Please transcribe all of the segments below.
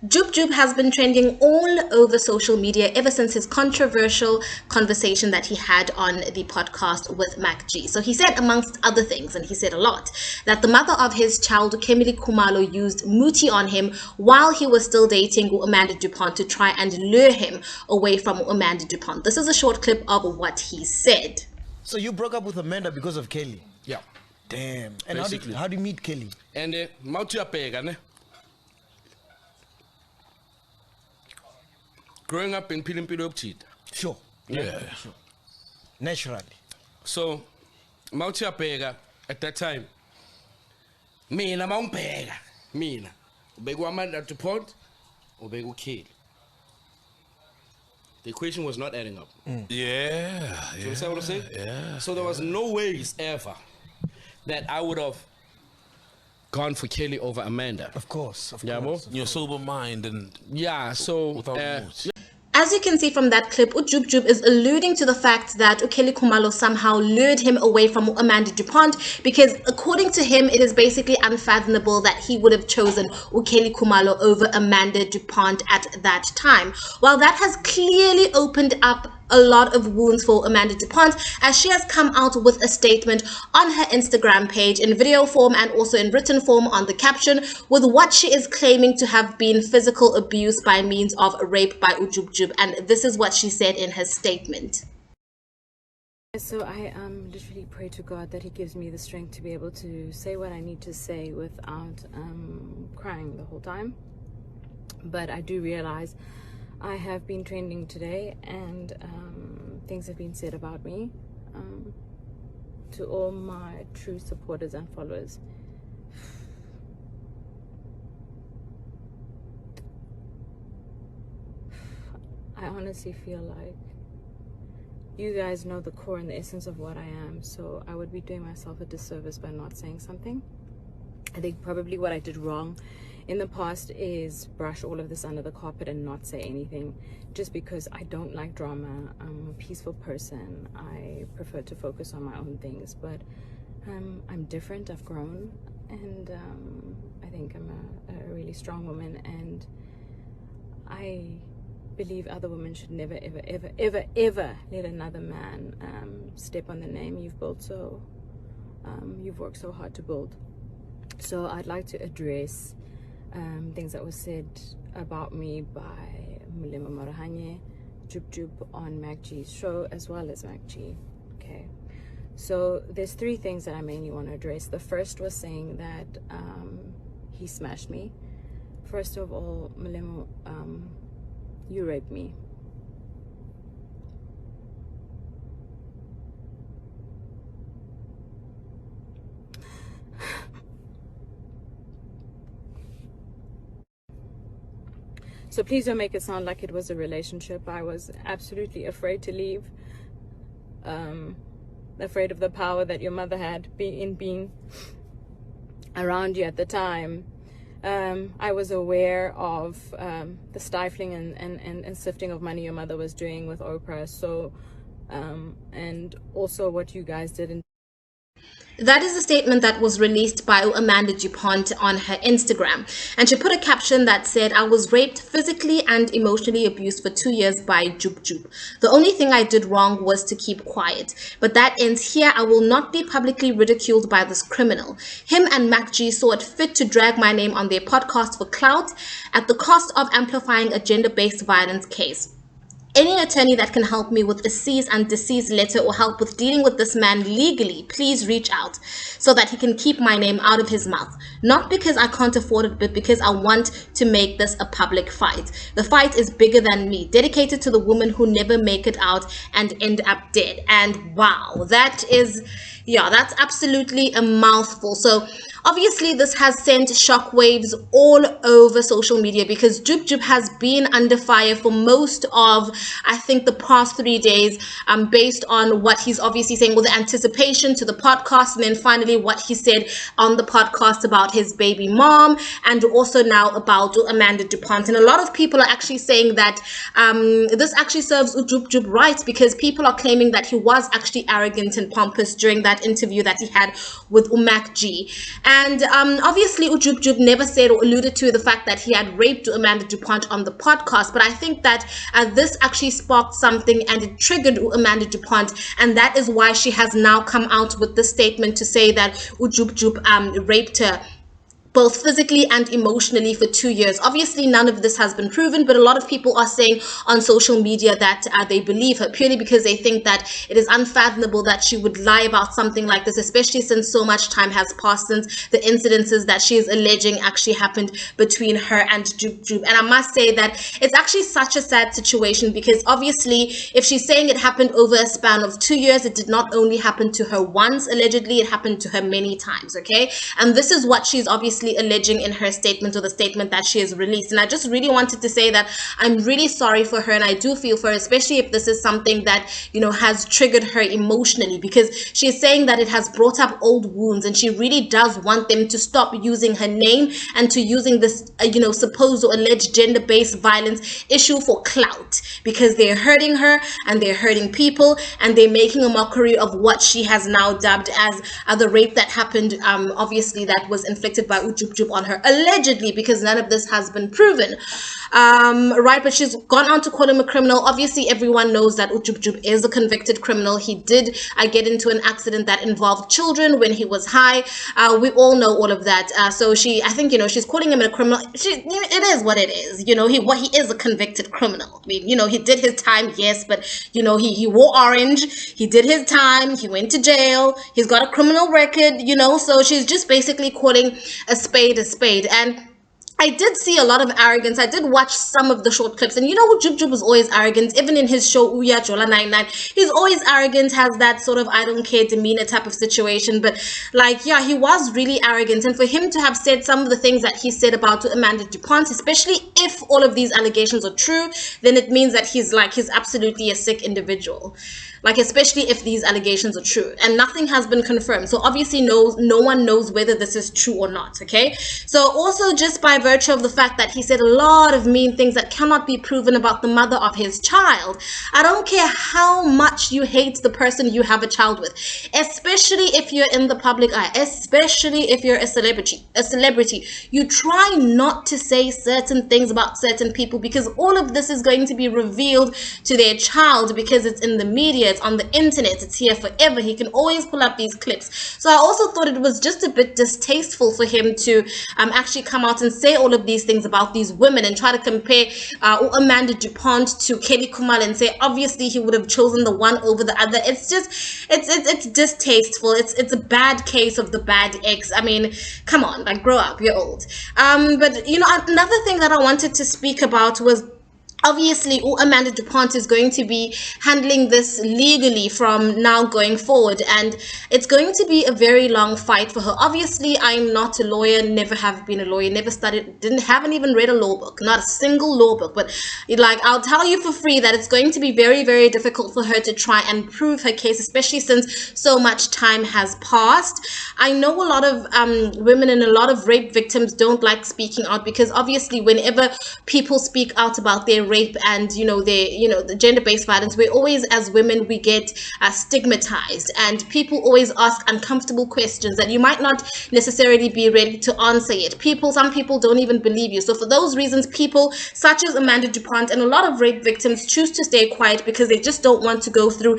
Jubjub has been trending all over social media ever since his controversial conversation that he had on the podcast with MacG. So he said, amongst other things, and he said a lot, that the mother of his child, Khumalo, used Muthi on him while he was still dating DuPont to try and lure him away from DuPont. This is a short clip of what he said. So you broke up with Amanda because of Kelly? Yeah. Damn. And how do you meet Kelly? And Muthi apega, ne? Growing up in Pilimpilo cheat. Sure. Yeah. Sure. Naturally. So, Muthi apega at that time. Mina maumpega. Mina. Ubegu Amanda to Pont, ubegu Kelly. The equation was not adding up. Yeah. So you see what I'm saying? Yeah. So there was no ways ever that I would have gone for Kelly over Amanda. Of course. Yeah, bro? Your sober mind and Yeah, so without moods. As you can see from that clip, Jubjub is alluding to the fact that Khumalo somehow lured him away from DuPont because according to him, it is basically unfathomable that he would have chosen Khumalo over Amanda DuPont at that time. While that has clearly opened up a lot of wounds for Amanda DuPont, as she has come out with a statement on her Instagram page in video form and also in written form on the caption with what she is claiming to have been physical abuse by means of rape by Jubjub, and this is what she said in her statement. So I literally pray to God that he gives me the strength to be able to say what I need to say without crying the whole time. But I do realize I have been trending today and things have been said about me to all my true supporters and followers. I honestly feel like you guys know the core and the essence of what I am, so I would be doing myself a disservice by not saying something. I think probably what I did wrong in the past is brush all of this under the carpet and not say anything, just because I don't like drama. I'm a peaceful person. I prefer to focus on my own things, but I'm different. I've grown, and I think I'm a really strong woman, and I believe other women should never ever ever ever ever let another man step on the name you've built so you've worked so hard to build. So I'd like to address things that were said about me by Mulema Marahanye, Jubjub on MacG's show as well as MacG. Okay, so there's three things that I mainly want to address. The first was saying that he smashed me. First of all, Mulema, you raped me. So please don't make it sound like it was a relationship. I was absolutely afraid to leave. Afraid of the power that your mother had in being around you at the time. I was aware of the stifling and sifting of money your mother was doing with Oprah. So, and also what you guys did. That is a statement that was released by Amanda DuPont on her Instagram. And she put a caption that said, "I was raped physically and emotionally abused for 2 years by Jubjub. The only thing I did wrong was to keep quiet. But that ends here. I will not be publicly ridiculed by this criminal. Him and MacG saw it fit to drag my name on their podcast for clout at the cost of amplifying a gender-based violence case. Any attorney that can help me with a cease and desist letter or help with dealing with this man legally, please reach out so that he can keep my name out of his mouth. Not because I can't afford it, but because I want to make this a public fight. The fight is bigger than me, dedicated to the women who never make it out and end up dead." And wow, that is, yeah, that's absolutely a mouthful. So obviously this has sent shockwaves all over social media because Jubjub has been under fire for most of, I think, the past 3 days, based on what he's obviously saying with the anticipation to the podcast, and then finally what he said on the podcast about his baby mom, and also now about Amanda DuPont. And a lot of people are actually saying that this actually serves Jubjub right, because people are claiming that he was actually arrogant and pompous during that interview that he had with MacG. And obviously, Jubjub never said or alluded to the fact that he had raped Amanda DuPont on the podcast. But I think that this actually sparked something and it triggered Amanda DuPont. And that is why she has now come out with the statement to say that Jubjub raped her both physically and emotionally for 2 years. Obviously, none of this has been proven, but a lot of people are saying on social media that they believe her purely because they think that it is unfathomable that she would lie about something like this, especially since so much time has passed since the incidences that she is alleging actually happened between her and Jubjub. And I must say that it's actually such a sad situation because obviously, if she's saying it happened over a span of 2 years, it did not only happen to her once, allegedly, it happened to her many times, okay? And this is what she's obviously alleging in her statement or the statement that she has released. And I just really wanted to say that I'm really sorry for her and I do feel for her, especially if this is something that, you know, has triggered her emotionally, because she's saying that it has brought up old wounds and she really does want them to stop using her name and to using this, you know, supposed or alleged gender-based violence issue for clout, because they're hurting her and they're hurting people and they're making a mockery of what she has now dubbed as the rape that happened, obviously, that was inflicted by Jubjub on her, allegedly, because none of this has been proven. Right, but she's gone on to call him a criminal. Obviously, everyone knows that Jubjub is a convicted criminal. He did get into an accident that involved children when he was high. We all know all of that. So I think, you know, she's calling him a criminal. It is what it is. You know, he is a convicted criminal. I mean, you know, he did his time, yes, but, you know, he wore orange. He did his time. He went to jail. He's got a criminal record, you know, so she's just basically calling a spade. And I did see a lot of arrogance. I did watch some of the short clips, and you know, Jubjub was always arrogant. Even in his show Uya Jola 99, he's always arrogant, has that sort of I don't care demeanor type of situation. But like, yeah, he was really arrogant, and for him to have said some of the things that he said about Amanda DuPont, especially if all of these allegations are true, then it means that he's absolutely a sick individual. Like, especially if these allegations are true and nothing has been confirmed. So obviously no one knows whether this is true or not, okay? So also just by virtue of the fact that he said a lot of mean things that cannot be proven about the mother of his child. I don't care how much you hate the person you have a child with, especially if you're in the public eye, especially if you're a celebrity. You try not to say certain things about certain people because all of this is going to be revealed to their child because it's in the media. It's on the internet, it's here forever. He can always pull up these clips. So I also thought it was just a bit distasteful for him to actually come out and say all of these things about these women and try to compare Amanda DuPont to Kelly Khumalo and say obviously he would have chosen the one over the other. It's just it's distasteful. It's a bad case of the bad ex. I mean, come on, like, grow up, you're old. But you know, another thing that I wanted to speak about was obviously Amanda DuPont is going to be handling this legally from now going forward, and it's going to be a very long fight for her. Obviously, I'm not a lawyer, never have been a lawyer, never studied, haven't even read a law book, not a single law book, but like, I'll tell you for free that it's going to be very, very difficult for her to try and prove her case, especially since so much time has passed. I know a lot of women and a lot of rape victims don't like speaking out because obviously whenever people speak out about their rape and the gender-based violence, we always, as women, we get stigmatized, and people always ask uncomfortable questions that you might not necessarily be ready to answer yet. Some people don't even believe you. So for those reasons, people such as Amanda DuPont and a lot of rape victims choose to stay quiet because they just don't want to go through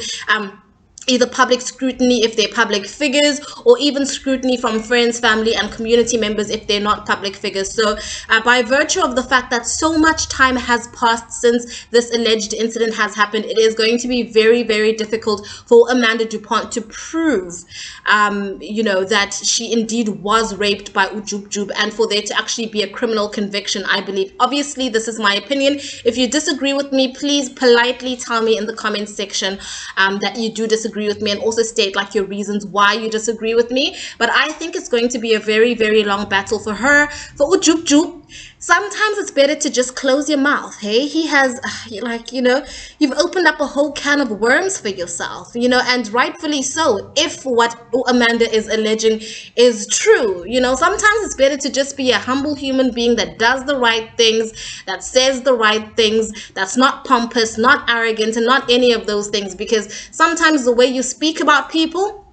either public scrutiny if they're public figures, or even scrutiny from friends, family, and community members if they're not public figures. So by virtue of the fact that so much time has passed since this alleged incident has happened, it is going to be very, very difficult for Amanda DuPont to prove, that she indeed was raped by Jubjub, and for there to actually be a criminal conviction, I believe. Obviously, this is my opinion. If you disagree with me, please politely tell me in the comments section that you do disagree with me, and also state like your reasons why you disagree with me. But I think it's going to be a very, very long battle for her, for Jubjub. Sometimes it's better to just close your mouth. Hey, he has, you've opened up a whole can of worms for yourself, and rightfully so, if what Amanda is alleging is true. Sometimes it's better to just be a humble human being that does the right things, that says the right things, that's not pompous, not arrogant, and not any of those things, because sometimes the way you speak about people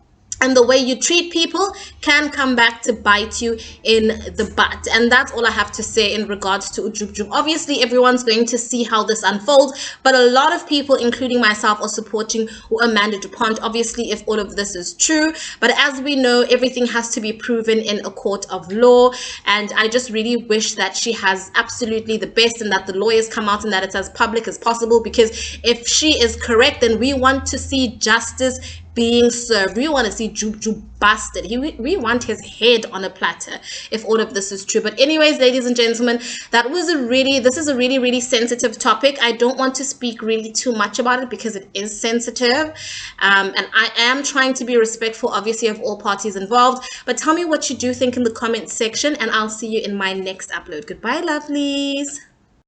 And the way you treat people can come back to bite you in the butt. And that's all I have to say in regards to Jubjub. Obviously, everyone's going to see how this unfolds, but a lot of people, including myself, are supporting Amanda DuPont, obviously, if all of this is true. But as we know, everything has to be proven in a court of law. And I just really wish that she has absolutely the best and that the lawyers come out and that it's as public as possible, because if she is correct, then we want to see justice being served. We want to see Jubjub busted. We want his head on a platter if all of this is true. But anyways, ladies and gentlemen, this is a really sensitive topic. I don't want to speak really too much about it because it is sensitive, and I am trying to be respectful, obviously, of all parties involved. But tell me what you do think in the comment section, and I'll see you in my next upload. Goodbye, lovelies.